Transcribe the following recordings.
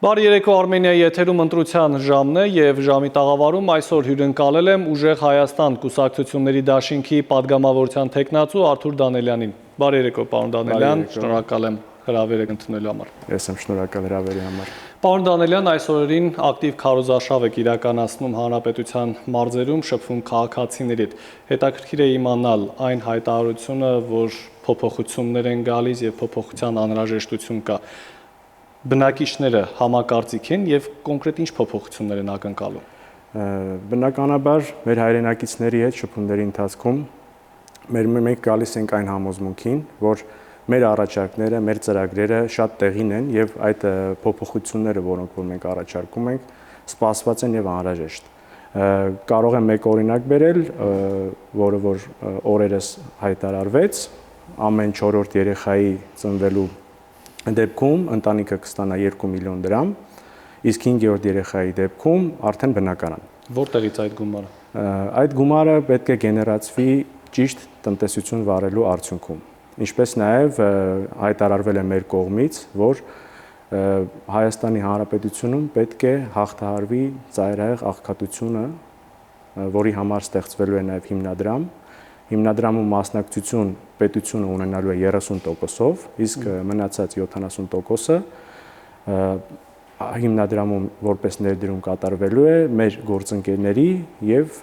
Բարի երեկո, Արմենիայի եթերում ընտրության ժամն է և ժամի տաղավարում այսօր հյուրընկալել եմ Ուժեղ Հայաստան կուսակցությունների դաշինքի պատգամավորության թեկնածու Արթուր Դանելյանին։ Բարի երեկո, պարոն Դանելյան, շնորհակալ եմ հրավերը ընդունելու համար։ Ես եմ շնորհակալ հրավերի համար։ Պարոն Դանելյան, այս օրերին ակտիվ քարոզարշավ եք իրականացնում հանրապետության մարզերում, շփվում քաղաքացիների հետ։ Հետաքրքիր է իմանալ այն հայտարարությունը, որ փոփոխություններ են գալիս և փոփոխության անհրաժեշտություն կա։ Բնակիչները համակարծիք են և կոնկրետ ինչ փոփոխություններ են ակնկալում։ Բնականաբար մեր հայրենակիցների հետ շփումների ընթացքում մենք գալիս ենք այն համոզմունքին, որ մեր առաջարկները, մեր ծրագրերը շատ տեղին են եւ այդ փոփոխությունները, որոնք որ մենք առաջարկում ենք, սպասված են եւ անհրաժեշտ։ Կարող եմ մեկ օրինակ բերել, որը որ օրերս հայտարարվեց, ամեն 4-րդ երեխայի ծնվելու դեպքում ընտանիքը կստանա 2 միլիոն դրամ, իսկ 5-րդ երեխայի դեպքում արդեն բնակարան։ Որտեղից այդ գումարը։ Այդ գումարը պետք է գեներացվի ճիշտ տնտեսություն վարելու արդյունքում։ Ինչպես նաև հայտարարվել է մեր կողմից, որ Հայաստանի Հանրապետությունում պետք է հաղթահարվի ծայրահեղ աղքատությունը, որի համար ստեղծվելու է նաև հիմնադրամ։ Հիմնադրամում մասնակցություն պետությունը ունենալու է 30%-ով, իսկ մնացած 70%-ը հիմնադրամում որպես ներդրում կատարվելու է մեր գործընկերների եւ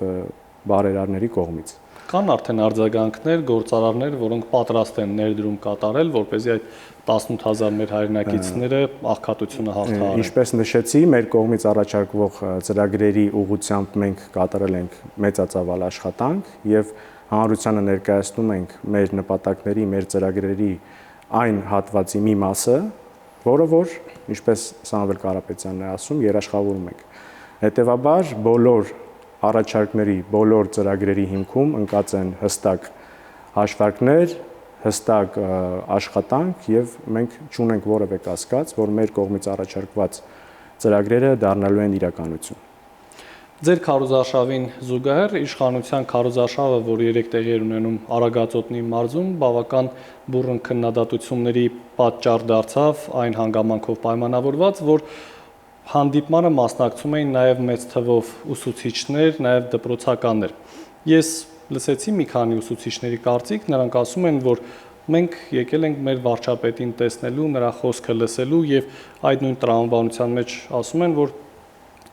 բարերարների կողմից։ Կան արդեն արձագանքներ, գործարարներ, որոնք պատրաստ են ներդրում կատարել, որպեսզի այդ 18,000 մեր հայրենակիցները աղքատությունը հաղթահարեն։ Ինչպես նշեցի, մեր կողմից առաջարկվող ծրագրերի ուղղությամբ մենք կատարել ենք մեծածավալ աշխատանք եւ հանրությանը ներկայացնում ենք մեր նպատակների, մեր ծրագրերի այն հատվածի մի մասը, որը որ, ինչպես Սամվել Կարապետյանն է ասում, երաշխավորում ենք։ Հետևաբար բոլոր առաջարկների, բոլոր ծրագրերի հիմքում ընկած են հստակ հաշվարկներ, հստակ աշխատանք եւ մենք չունենք որևէ կասկած, որ մեր կողմից առաջարկված ծրագրերը դառնալու են իրականություն։ Ձեր քարոզարշավին զուգահեռ իշխանության քարոզարշավը, որը 3 տեղի էր ունենում Արագածոտնի մարզում, բավական բուռն քննադատությունների պատճառ դարձավ, այն հանգամանքով պայմանավորված, որ հանդիպմանը մասնակցում էին նաև մեծ թվով ուսուցիչներ, նաև դպրոցականներ։ Ես լսեցի մի քանի ուսուցիչների կարծիք, նրանք ասում են, որ մենք եկել ենք մեր վարչապետին տեսնելու, նրա խոսքը լսելու եւ այդ նույն տրամաբանության մեջ ասում են, որ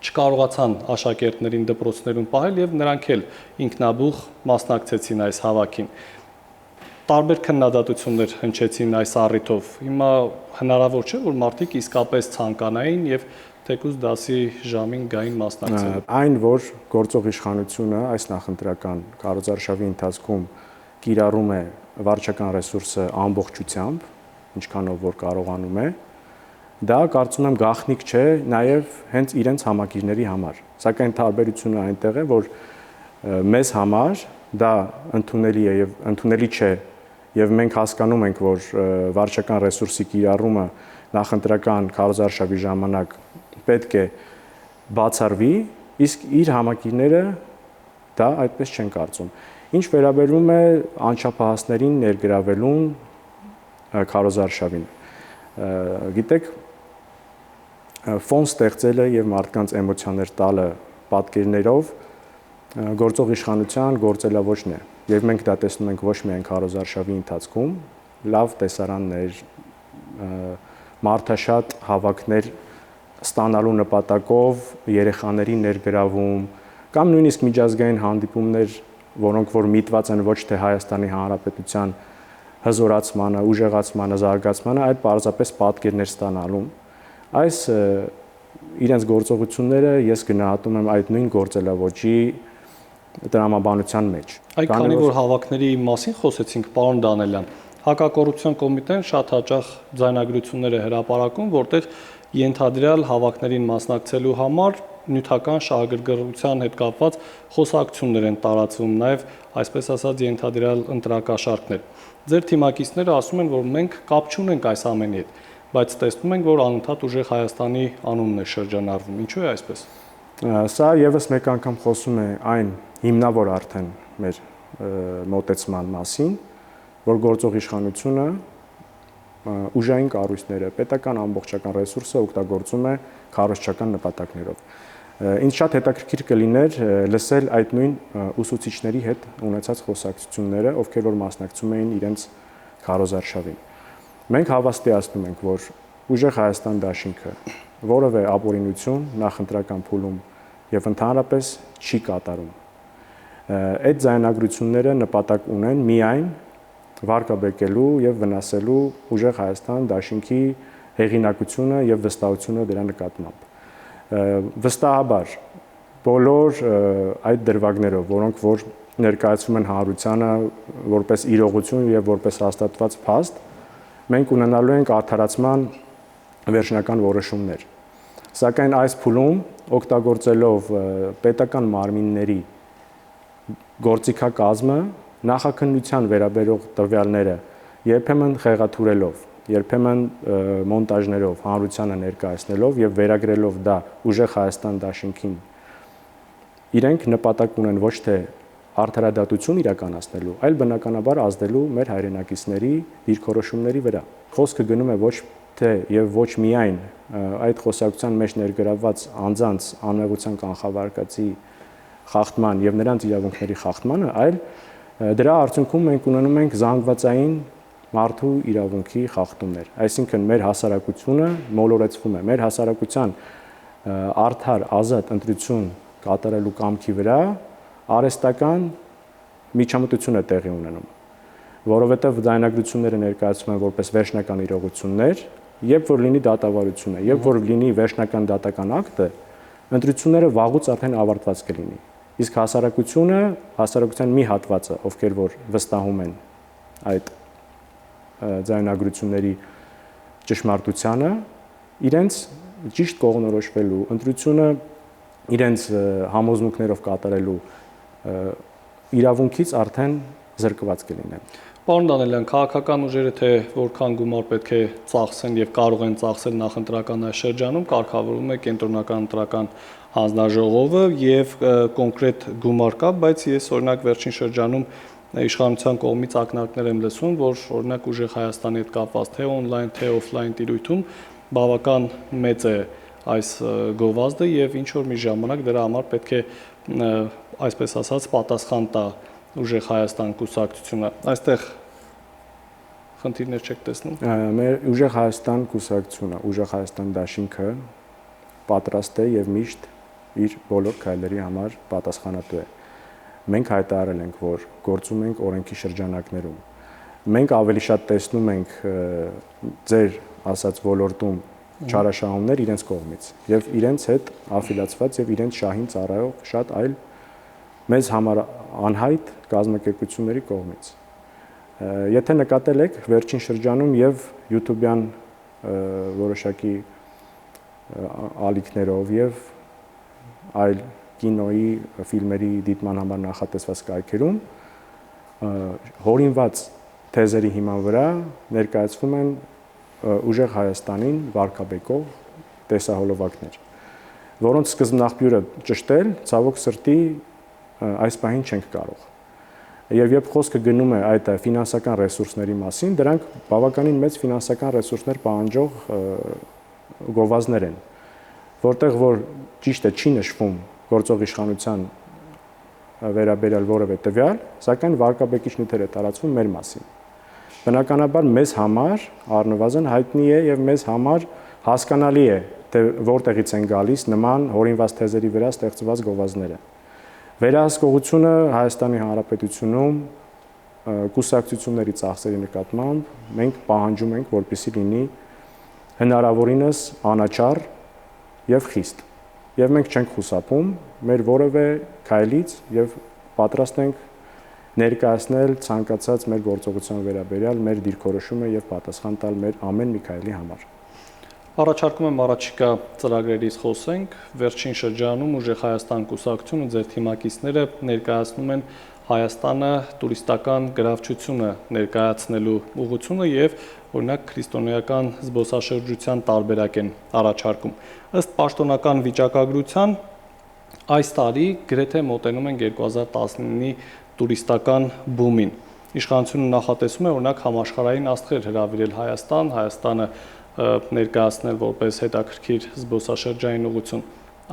չկարողացան աշակերտներին դպրոցներում պահել եւ նրանք էլ ինքնաբուխ մասնակցեցին այս հավաքին։ Տարբեր քննադատություններ հնչեցին այս առիթով։ Հիմա հնարավոր չէ, որ մարդիկ իսկապես ցանկանային եւ թեկուզ դասի ժամին գային մասնակցել։ Այն, որ գործող իշխանությունը այս նախընտրական քարոզարշավի ընթացքում կիրառում է վարչական ռեսուրսը ամբողջությամբ, ինչքանով որ կարողանում է, դա կարծում եմ գաղտնիք չէ նաև հենց իրենց համակիրների համար։ Սակայն տարբերությունը այնտեղ է, որ մեզ համար դա ընդունելի է եւ ընդունելի չէ եւ մենք հասկանում ենք, որ վարչական ռեսուրսի կիրառումը նախընտրական քարոզարշավի ժամանակ պետք է բացառվի, իսկ իր համակիրները դա այդպես չեն կարծում։ Ինչ վերաբերում է անչափահասներին ներգրավելուն քարոզարշավին։ Գիտեք, ֆոն ստեղծելը եւ մարդկանց էմոցիաներ տալը պատկերներով գործող իշխանության գործելավոճն է։ Եվ մենք դա տեսնում ենք ոչ միայն քարոզարշավի ընթացքում, լավ տեսարաններ, մարդաշատ հավաքներ ստանալու նպատակով երեխաների ներգրավում կամ նույնիսկ միջազգային հանդիպումներ, որոնք որ միտված են ոչ թե Հայաստանի Հանրապետության հզորացմանը, ուժեղացմանը, զարգացմանը, այլ պարզապես պատկերներ ստանալու։ Այս իրենց գործողությունները ես գնահատում եմ այդ նույն գործելավոճի տրամաբանության մեջ։ Քանի որ հավաքների մասին խոսեցինք, պարոն Դանելյան, Հակակոռուպցիոն կոմիտեն շատ հաճախ ձայնագրություններ է հրապարակում, որտեղ ենթադրյալ հավաքներին մասնակցելու համար նյութական շահագրգռվածության հետ կապված խոսակցություններ են տարածվում, նաև այսպես ասած ենթադրյալ ընտրակաշառքներ։ Ձեր թիմակիցները ասում են, որ մենք կապ չունենք այս ամենի հետ, բայց տեսնում ենք, որ անընդհատ Ուժեղ Հայաստանի անունն է շրջանառվում։ Ինչու է այսպես։ Սա եւս մեկ անգամ խոսում է այն հիմնավոր արդեն մեր մոտեցման մասին, որ գործող իշխանությունը ուժային կառույցները, պետական ամբողջական ռեսուրսը օգտագործում է քարոզչական նպատակներով։ Ինձ շատ հետաքրքիր կլիներ լսել այդ նույն ուսուցիչների հետ ունեցած խոսակցությունները, ովքեր որ մասնակցում էին իրենց քարոզարշավին։ Մենք հավաստիացնում ենք, որ Ուժեղ Հայաստան դաշինքը որևէ ապօրինություն նախընտրական փուլում եւ ընդհանրապես չի կատարում։ Այդ ձայնագրությունները նպատակ ունեն միայն վարկաբեկելու եւ վնասելու Ուժեղ Հայաստան դաշինքի հեղինակությունը եւ վստահությունը դրա նկատմամբ։ Վստահաբար բոլոր այդ դրվագներով, որոնք որ ներկայացվում են հանրությանը որպես իրողություն եւ որպես հաստատված փաստ, մենք ունենալու ենք արդարացման վերջնական որոշումներ։ Սակայն այս փուլում օգտագործելով պետական մարմինների գործիքակազմը, նախաքննության վերաբերող տվյալները երբեմն խեղաթյուրելով, երբեմն մոնտաժներով հանրությանը ներկայացնելով եւ վերագրելով դա Ուժեղ Հայաստան դաշինքին, իրենք նպատակ ունեն ոչ թե արդարադատություն իրականացնելու, այլ բնականաբար ազդելու մեր հայրենակիցների դիրքորոշումների վրա։ Խոսքը գնում է ոչ թե եւ ոչ միայն այդ խոսակցության մեջ ներգրավված անձանց անմեղության կանխավարկածի խախտման եւ նրանց իրավունքների խախտմանը, այլ դրա արդյունքում մենք ունենում ենք զանգվածային մարդու իրավունքի խախտումներ։ Այսինքն մեր հասարակությունը մոլորեցվում է, մեր հասարակության արդար ազատ ընտրություն կատարելու կամքի վրա արհեստական միջամտություն է տեղի ունենում, որովհետև ձայնագրությունները ներկայացվում են որպես վերջնական իրողություններ, երբ որ լինի դատավարությունը, երբ որ լինի վերջնական դատական ակտը, ընտրությունները վաղուց արդեն ավարտված կլինի։ Իսկ հասարակության մի հատվածը, ովքեր որ վստահում են այդ ձայնագրությունների ճշմարտությանը, իրենց ճիշտ կողմնորոշվելու, ընտրությունը իրենց համոզմունքներով կատարելու իրավունքից արդեն զրկված կլինեն։ Պարոն Դանելյան, քաղաքական ուժերը թե որքան գումար պետք է ծախսեն եւ կարող են ծախսել նախընտրական այս շրջանում, կարգավորվում է կենտրոնական ընտրական հանձնաժողովը եւ կոնկրետ գումար կա, բայց ես օրինակ վերջին շրջանում իշխանության կողմից ակնարկներ եմ լսում, որ օրինակ Ուժեղ Հայաստանի հետ կապված թե on-line, թե off-line տիրույթում բավական մեծ է այս գովազդը եւ ինչ որ մի ժամանակ դրա համար պետք է այսպես ասած պատասխան տա Ուժեղ Հայաստան կուսակցությունը։ Այստեղ խնդիրներ չեք տեսնում։ Մեր Ուժեղ Հայաստան կուսակցությունը, Ուժեղ Հայաստան դաշինքը պատրաստ է եւ միշտ իր բոլոր քայլերի համար պատասխանատու է։ Մենք հայտարարել ենք, որ գործում ենք օրենքի շրջանակներում։ Մենք ավելի շատ տեսնում ենք ձեր ասած ոլորտում չարաշահումներ իրենց կողմից եւ իրենց հետ աֆիլացված եւ իրենց շահին ծառայող շատ այլ մեզ համար անհայտ կազմակերպությունների կողմից։ Եթե նկատել եք վերջին շրջանում եւ YouTube-յան որոշակի ալիքներով եւ այլ կինոյի, ֆիլմերի դիտման համար նախատեսված կայքերում հորինված թեզերի հիման վրա ներկայացվում են Ուժեղ Հայաստանին վարկաբեկող տեսահոլովակներ, որոնց սկզբնաղբյուրը ճշտել ցավոք սրտի այս պահին չենք կարող։ Եվ երբ խոսքը գնում է այդ ֆինանսական ռեսուրսների մասին, դրանք բավականին մեծ ֆինանսական ռեսուրսներ պահանջող գովազդներ են, որտեղ որ ճիշտ է չի նշվում գործող իշխանության վերաբերյալ որևէ տվյալ, սակայն վարկաբեկիչ նյութեր է տարածվում մեր մասին։ Բնականաբար մեզ համար առնվազն հայտնի է եւ մեզ համար հասկանալի է, թե որտեղից են գալիս նման հորինված թեզերի վրա ստեղծված գովազդները։ Վերահսկողությունը Հայաստանի Հանրապետությունում կուսակցությունների ծախսերի նկատմամբ մենք պահանջում ենք, որպեսզի լինի հնարավորինս անաչառ եւ խիստ։ Եվ մենք չենք խուսափում մեր որևէ քայլից եւ պատրաստ ենք ներկայացնել ցանկացած մեր գործողության վերաբերյալ մեր դիրքորոշումը եւ պատասխան տալ մեր ամեն մի քայլի համար։ Առաջարկում եմ առաջիկա ծրագրերից խոսենք։ Վերջին շրջանում Ուժեղ Հայաստան կուսակցությունը ձեր թիմակիցները ներկայացնում են Հայաստանը տուրիստական գրավչությունը ներկայացնելու ուղղությունը եւ օրինակ քրիստոնեական զբոսաշրջության տարբերակ են առաջարկում։ Ըստ պաշտոնական վիճակագրության այս տարի գրեթե մոտենում են 2019-ի տուրիստական բումին։ Իշխանությունը նախատեսում է օրինակ համաշխարհային աստղեր հրավիրել Հայաստան, Հայաստանը ներկայացնել որպես հետաքրքիր զբոսաշրջային ուղղություն։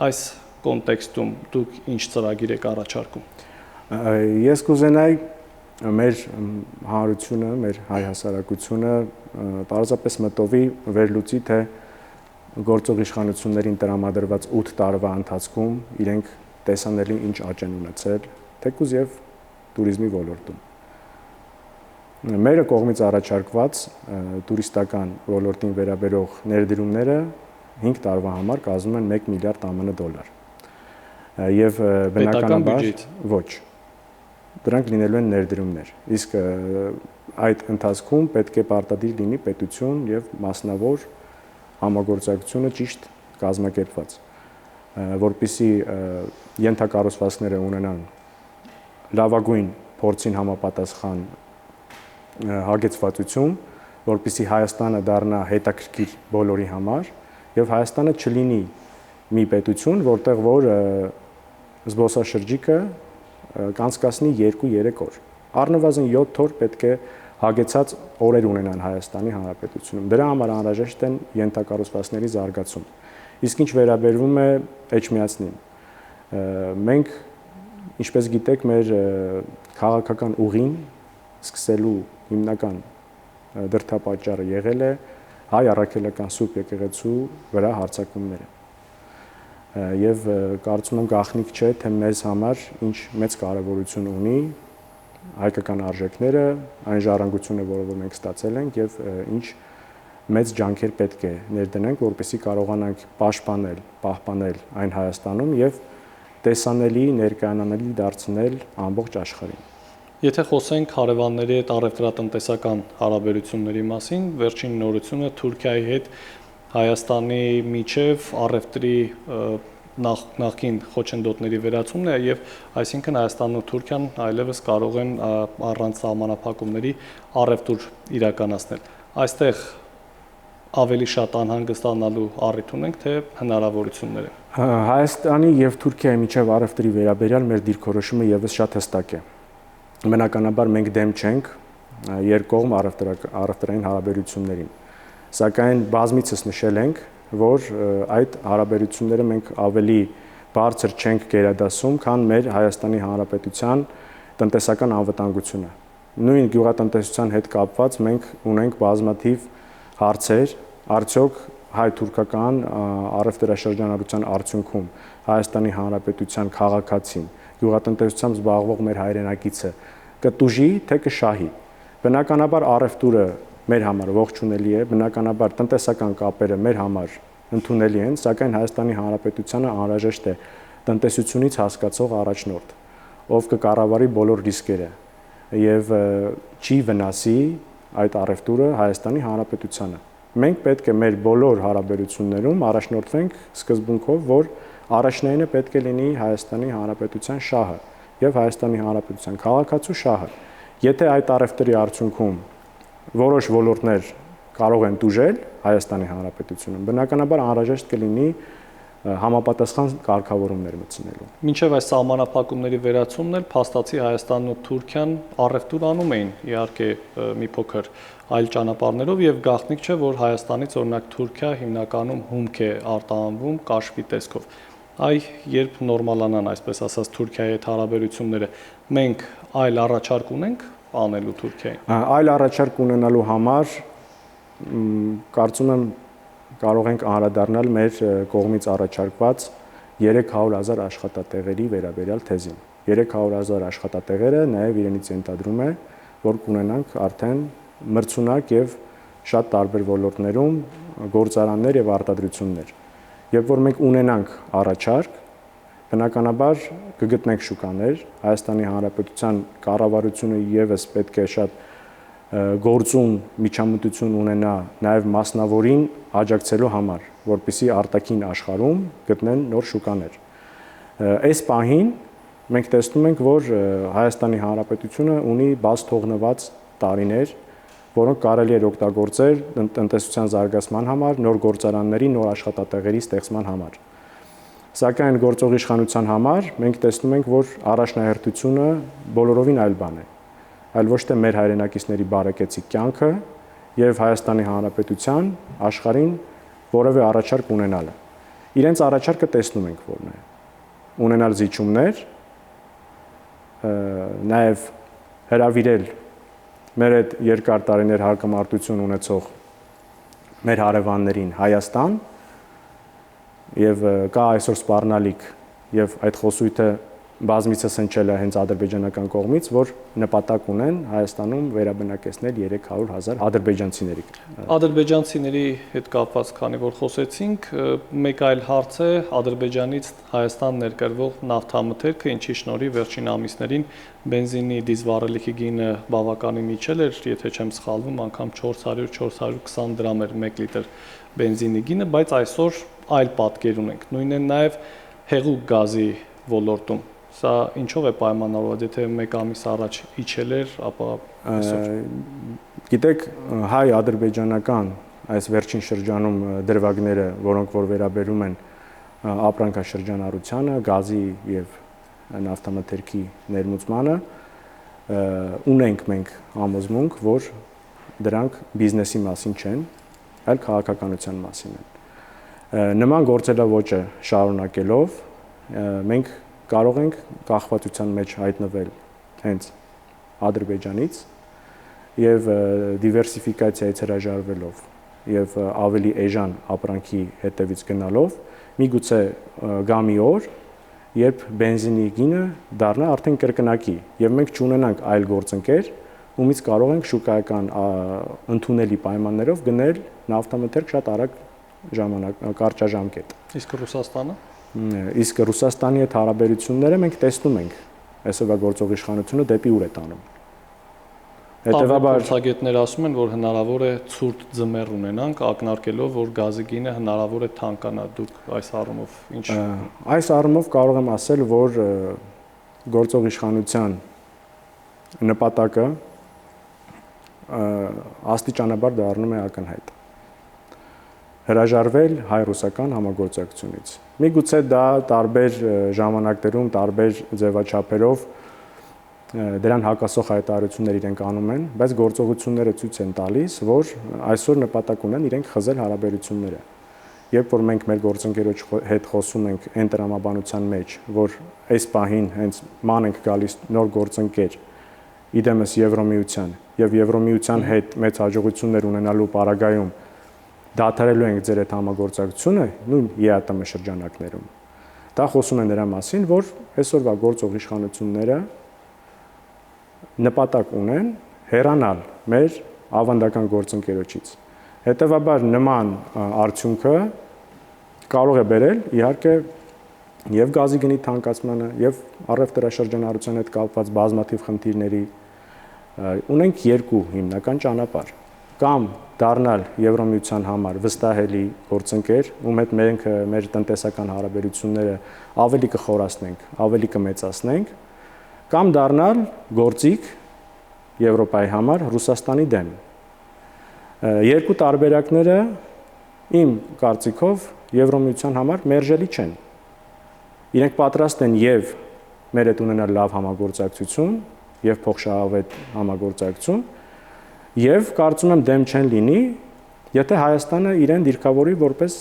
Այս կոնտեքստում դուք ինչ ծրագիր եք առաջարկում։ Ես կուզենայի մեր հանրությունը, մեր հայ հասարակությունը պարզապես մտովի վերլուծի, թե գործող իշխանություններին տրամադրված 8 տարվա ընթացքում իրենք տեսանելի ինչ աճ են ունեցել, թեկուզ եւ туриզմի ոլորտում։ Մեր կողմից առաջարկված տուրիստական ոլորտին վերաբերող ներդրումները 5 տարվա համար կազմում են 1 միլիարդ ԱՄՆ դոլար։ Եվ բնականաբար ոչ։ Դրանք լինելու են ներդրումներ։ Իսկ այդ ընթացքում պետք է պարտադիր լինի պետություն եւ մասնավոր համագործակցությունը ճիշտ կազմակերպված, որպեսզի ենթակառուցվածքները ունենան լավագույն փորձին համապատասխան հագեցվածություն, որպեսզի Հայաստանը դառնա հետաքրքիր բոլորի համար եւ Հայաստանը չլինի մի պետություն, որտեղ որ զբոսաշրջիկը կանցկացնի 2-3 օր։ Առնվազն 7 օր պետք է հագեցած օրեր ունենան Հայաստանի Հանրապետությունում։ Դրա համար անհրաժեշտ են ենթակառուցվածքների զարգացում։ Իսկ ինչ վերաբերվում է էջմիածնին, մենք, ինչպես գիտեք, մեր քաղաքական ուղին սկսելու հիմնական դրդապատճառը եղել է հայ առաքելական Սուրբ եկեղեցու վրա հարձակումները։ Եվ կարծում եմ գաղտնիք չէ, թե մեզ համար ինչ մեծ կարևորություն ունի հայկական արժեքները, այն ժառանգությունը, որը մենք ստացել ենք, եւ ինչ մեծ ջանքեր պետք է ներդնենք, որպեսզի կարողանանք պաշտպանել, պահպանել այն Հայաստանում եւ տեսանելի, ներկայանալի դարձնել ամբողջ աշխարհին։ Եթե խոսենք հարևանների հետ առևտրատնտեսական հարաբերությունների մասին, վերջին նորությունը Թուրքիայի հետ Հայաստանի միջև առևտրի նախկին խոչընդոտների վերացումն է եւ այսինքն Հայաստանն ու Թուրքիան այլևս կարող են առանց սահմանափակումների առևտուր իրականացնել։ Այստեղ ավելի շատ անհանգստանալու առիթ ունենք, թե հնարավորություններ են։ Հայաստանի եւ Թուրքիայի միջև առևտրի վերաբերյալ մեր դիրքորոշումը եւս շատ հստակ է։ Բնականաբար մենք դեմ չենք երկկողմ առևտրային հարաբերություններին, սակայն բազմիցս նշել ենք, որ այդ հարաբերությունները մենք ավելի բարձր չենք գերադասում, քան մեր Հայաստանի Հանրապետության տնտեսական անվտանգությունը։ Նույն գյուղատնտեսության հետ կապված մենք ունենք բազմաթիվ հարցեր, արդյոք հայ-թուրքական առևտրաշրջանառության արդյունքում Հայաստանի Հանրապետության քաղաքացին, գյուղատնտեսությամբ զբաղվող մեր հայրենակիցը կտուժի, թե կշահի։ Բնականաբար առևտուրը մեր համար ողջունելի է, բնականաբար տնտեսական կապերը մեր համար ընդունելի են, սակայն Հայաստանի Հանրապետությանը անհրաժեշտ է տնտեսությունից հասկացող առաջնորդ, ով կկառավարի բոլոր ռիսկերը եւ չի վնասի այդ առևտուրը Հայաստանի Հանրապետությանը։ Մենք պետք է մեր բոլոր հարաբերություններում առաջնորդվենք սկզբունքով, որ առաջնայինը պետք է լինի Հայաստանի Հանրապետության շահը եւ Հայաստանի Հանրապետության քաղաքացու շահը։ Եթե այդ առևտրի արդյունքում որոշ ոլորտներ կարող են տուժել Հայաստանի Հանրապետությունում, բնականաբար անհրաժեշտ կլինի համապատասխան կարգավորումներ մտցնելու։ Մինչև այս սահմանափակումների վերացումն էլ փաստացի Հայաստանն ու Թուրքիան առևտուր անում էին, իհարկե մի փոքր այլ ճանապարհներով եւ գաղտնիք չէ, որ Հայաստանից օրինակ Թուրքիա հիմնականում հումք է արտահանվում կաշվի տեսքով։ Երբ նորմալանան, այսպես ասած, Թուրքիայի հետ հարաբերությունները, մենք այլ առաջարկ ունենք անելու Թուրքիային։ Այլ առաջարկ ունենալու համար կարծում եմ կարող ենք անդրադառնալ մեր կողմից առաջարկված 300,000 աշխատատեղերի վերաբերյալ թեզին։ 300,000 աշխատատեղերը նաև իրենից ենթադրում է, որ կունենանք արդեն մրցունակ եւ շատ տարբեր ոլորտներում գործարաններ եւ արտադրություններ։ Երբ որ մենք ունենանք առաջարկ, բնականաբար կգտնենք շուկաներ, Հայաստանի Հանրապետության կառավարությունը եւս պետք է շատ գործուն միջամտություն ունենա նաև մասնավորին աջակցելու համար, որպեսզի արտաքին աշխարհում գտնեն նոր շուկաներ։ Այս պահին մենք տեսնում ենք, որ Հայաստանի Հանրապետությունը ունի բաց թողնված տարիներ, որոնք կարելի է օգտագործել տնտեսության զարգացման համար, նոր գործարանների, նոր աշխատատեղերի ստեղծման համար։ Սակայն գործող իշխանության համար մենք տեսնում ենք, որ առաջնահերթությունը բոլորովին այլ բան է, այլ ոչ թե մեր հայրենակիցների բարեկեցիկ կյանքը եւ Հայաստանի Հանրապետության աշխարհին որևէ առաջարկ ունենալը։ Իրենց առաջարկը տեսնում ենք որն է։ Ունենալ զիջումներ, նաեւ հրավիրել մեր այդ երկար տարիներ հարկամարտություն ունեցող մեր հարևաններին Հայաստան եւ կա այսօր սպառնալիք եւ այդ խոսույթը բազմիցս հնչել է հենց ադրբեջանական կողմից, որ նպատակ ունեն Հայաստանում վերաբնակեցնել 300,000 ադրբեջանցիների։ Ադրբեջանցիների հետ կապված, քանի որ խոսեցինք, մեկ այլ հարց է Ադրբեջանից Հայաստան ներկրվող նավթամթերքը, ինչի շնորհիվ վերջին ամիսներին բենզինի դիզվառելիքի գինը բավականին իջել էր, եթե չեմ սխալվում, անգամ 400-420 դրամ էր 1 լիտր բենզինի գինը, բայց այսօր այլ պատկեր ունենք։ Նույնն է նաև հեղուկ գազի ոլորտում։ Սա ինչով է պայմանավորված, եթե մեկ ամիս առաջ իջել էր, ապա այսօր։ Գիտեք, հայ-ադրբեջանական այս վերջին շրջանում դրվագները, որոնք որ վերաբերում են ապրանքաշրջանառությանը, գազի եւ նավթամթերքի ներմուծմանը, ունենք մենք համոզմունք, որ դրանք բիզնեսի մասին չեն, այլ քաղաքականության մասին են։ Նման գործելավոճը շարունակելով մենք կարող ենք կախվածության մեջ հայտնվել հենց Ադրբեջանից եւ դիվերսիֆիկացիայից հրաժարվելով եւ ավելի էժան ապրանքի հետևից գնալով միգուցե գա մի օր, երբ բենզինի գինը դառնա արդեն կրկնակի եւ մենք չունենանք այլ գործընկեր, ումից կարող ենք շուկայական ընդունելի պայմաններով գնել նավթամթերք շատ արագ կարճաժամկետ։ Իսկ Ռուսաստանը։ Իսկ Ռուսաստանի հետ հարաբերությունները մենք տեսնում ենք այսօրվա գործող իշխանությունը դեպի ուր է տանում։ Հետևաբար փորձագետներ ասում են, որ հնարավոր է ցուրտ ձմեռ ունենանք, ակնարկելով, որ գազի գինը հնարավոր է թանկանա։ Դուք այս առումով ինչ։ Այս առումով կարող եմ ասել, որ գործող իշխանության նպատակը աստիճանաբար դառնում է ակնհայտ։ Հրաժարվել հայ-ռուսական համագործակցությունից։ Միգուցե դա տարբեր ժամանակներում, տարբեր ձևաչափերով դրան հակասող հայտարարություններ իրենք անում են, բայց գործողությունները ցույց են տալիս, որ այսօր նպատակ ունեն իրենք խզել հարաբերությունները։ Երբ որ մենք մեր գործընկերոջ հետ խոսում ենք այն տրամաբանության մեջ, որ այս պահին հենց ման ենք գալիս նոր գործընկեր իդեմս Եվրոմիության եւ Եվրոմիության հետ մեծ հաջողություններ ունենալու պարագայում դադարելու ենք ձեր այդ համագործակցությունը նույն ԵԱՏՄ շրջանակներում։ Դա խոսում է նրա մասին, որ այսօրվա գործող իշխանությունները նպատակ ունեն հեռանալ մեր ավանդական գործընկերոջից։ Հետևաբար նման արդյունքը կարող է բերել իհարկե եւ գազի գնի թանկացմանը եւ առևտրաշրջանառության հետ կապված բազմաթիվ խնդիրների ունենք երկու հիմնական ճանապարհ կամ դառնալ Եվրոմիության համար վստահելի գործընկեր, ում հետ մենք մեր տնտեսական հարաբերությունները ավելի կխորացնենք, ավելի կմեծացնենք, կամ դառնալ գործիք Եվրոպայի համար Ռուսաստանի դեմ։ Երկու տարբերակները իմ կարծիքով Եվրոմիության համար մերժելի չեն։ Իրենք պատրաստ են եւ մեր հետ ունենալ լավ համագործակցություն եւ փոխշահավետ համագործակցություն եւ կարծում եմ դեմ չեն լինի, եթե Հայաստանը իրեն դիրքավորի որպես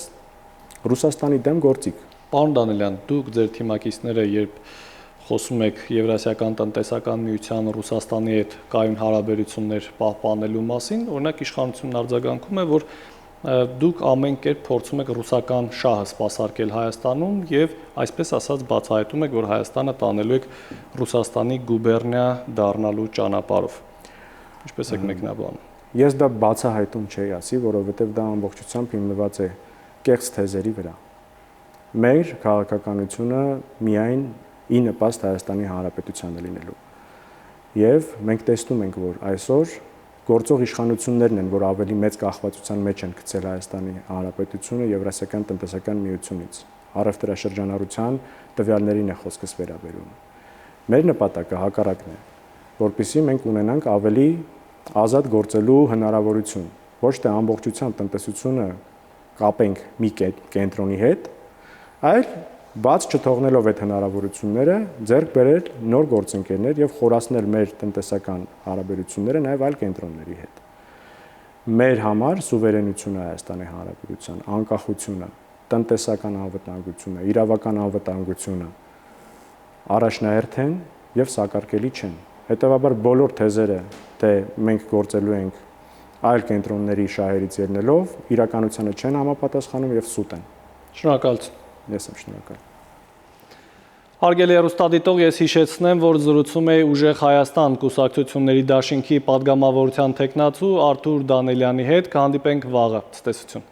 Ռուսաստանի դեմ գործիք։ Պարոն Դանիելյան, դուք ձեր թիմակիցները երբ խոսում եք Եվրասիական տնտեսական միության Ռուսաստանի հետ կայուն հարաբերություններ պահպանելու մասին, օրինակ իշխանությունն արձագանքում է, որ դուք ամեն կերպ փորձում եք ռուսական շահը սպասարկել Հայաստանում եւ այսպես ասած բացահայտում եք, որ Հայաստանը տանելու եք Ռուսաստանի գուբերնիա դառնալու ճանապարհով։ Ինչպես եք մեկնաբանում։ Ես դա բացահայտում չէի ասի, որովհետեւ դա ամբողջությամբ հիմնված է կեղծ թեզերի վրա։ Մեր քաղաքականությունը միայն ի նպաստ Հայաստանի Հանրապետությանը լինելու։ Եվ մենք տեսնում ենք, որ այսօր գործող իշխանություններն են, որ ավելի մեծ կախվածության մեջ են գցել Հայաստանի Հանրապետությունը Եվրասիական տնտեսական միությունից։ Առևտրաշրջանառության տվյալներին է խոսքս վերաբերում։ Մեր նպատակը հակառակն է, որպեսզի մենք ունենանք ավելի ազատ գործելու հնարավորություն, ոչ թե ամբողջությամբ տնտեսությունը կապենք մի կենտրոնի հետ, այլ բաց չթողնելով այդ հնարավորությունները ձեռք բերել նոր գործընկերներ եւ խորացնել մեր տնտեսական հարաբերությունները նաեւ այլ կենտրոնների հետ։ մեր համար սուվերենությունը Հայաստանի Հանրապետության, անկախությունը, տնտեսական անվտանգությունը, իրավական անվտանգությունը առաջնահերթ են եւ սակարկելի չեն։ Հետևաբար բոլոր թեզերը, թե մենք գործելու ենք այլ կենտրոնների շահերից ելնելով, իրականությանը չեն համապատասխանում եւ սուտ են։ Շնորհակալություն։ Ես եմ շնորհակալ։ Հարգելի հեռուստադիտող, ես հիշեցնեմ, որ զրուցում էի Ուժեղ Հայաստան կուսակցությունների դաշինքի падգամավորության թեկնածու Արթուր Դանելյանի հետ, կհանդիպենք վաղը։ Ցտեսություն։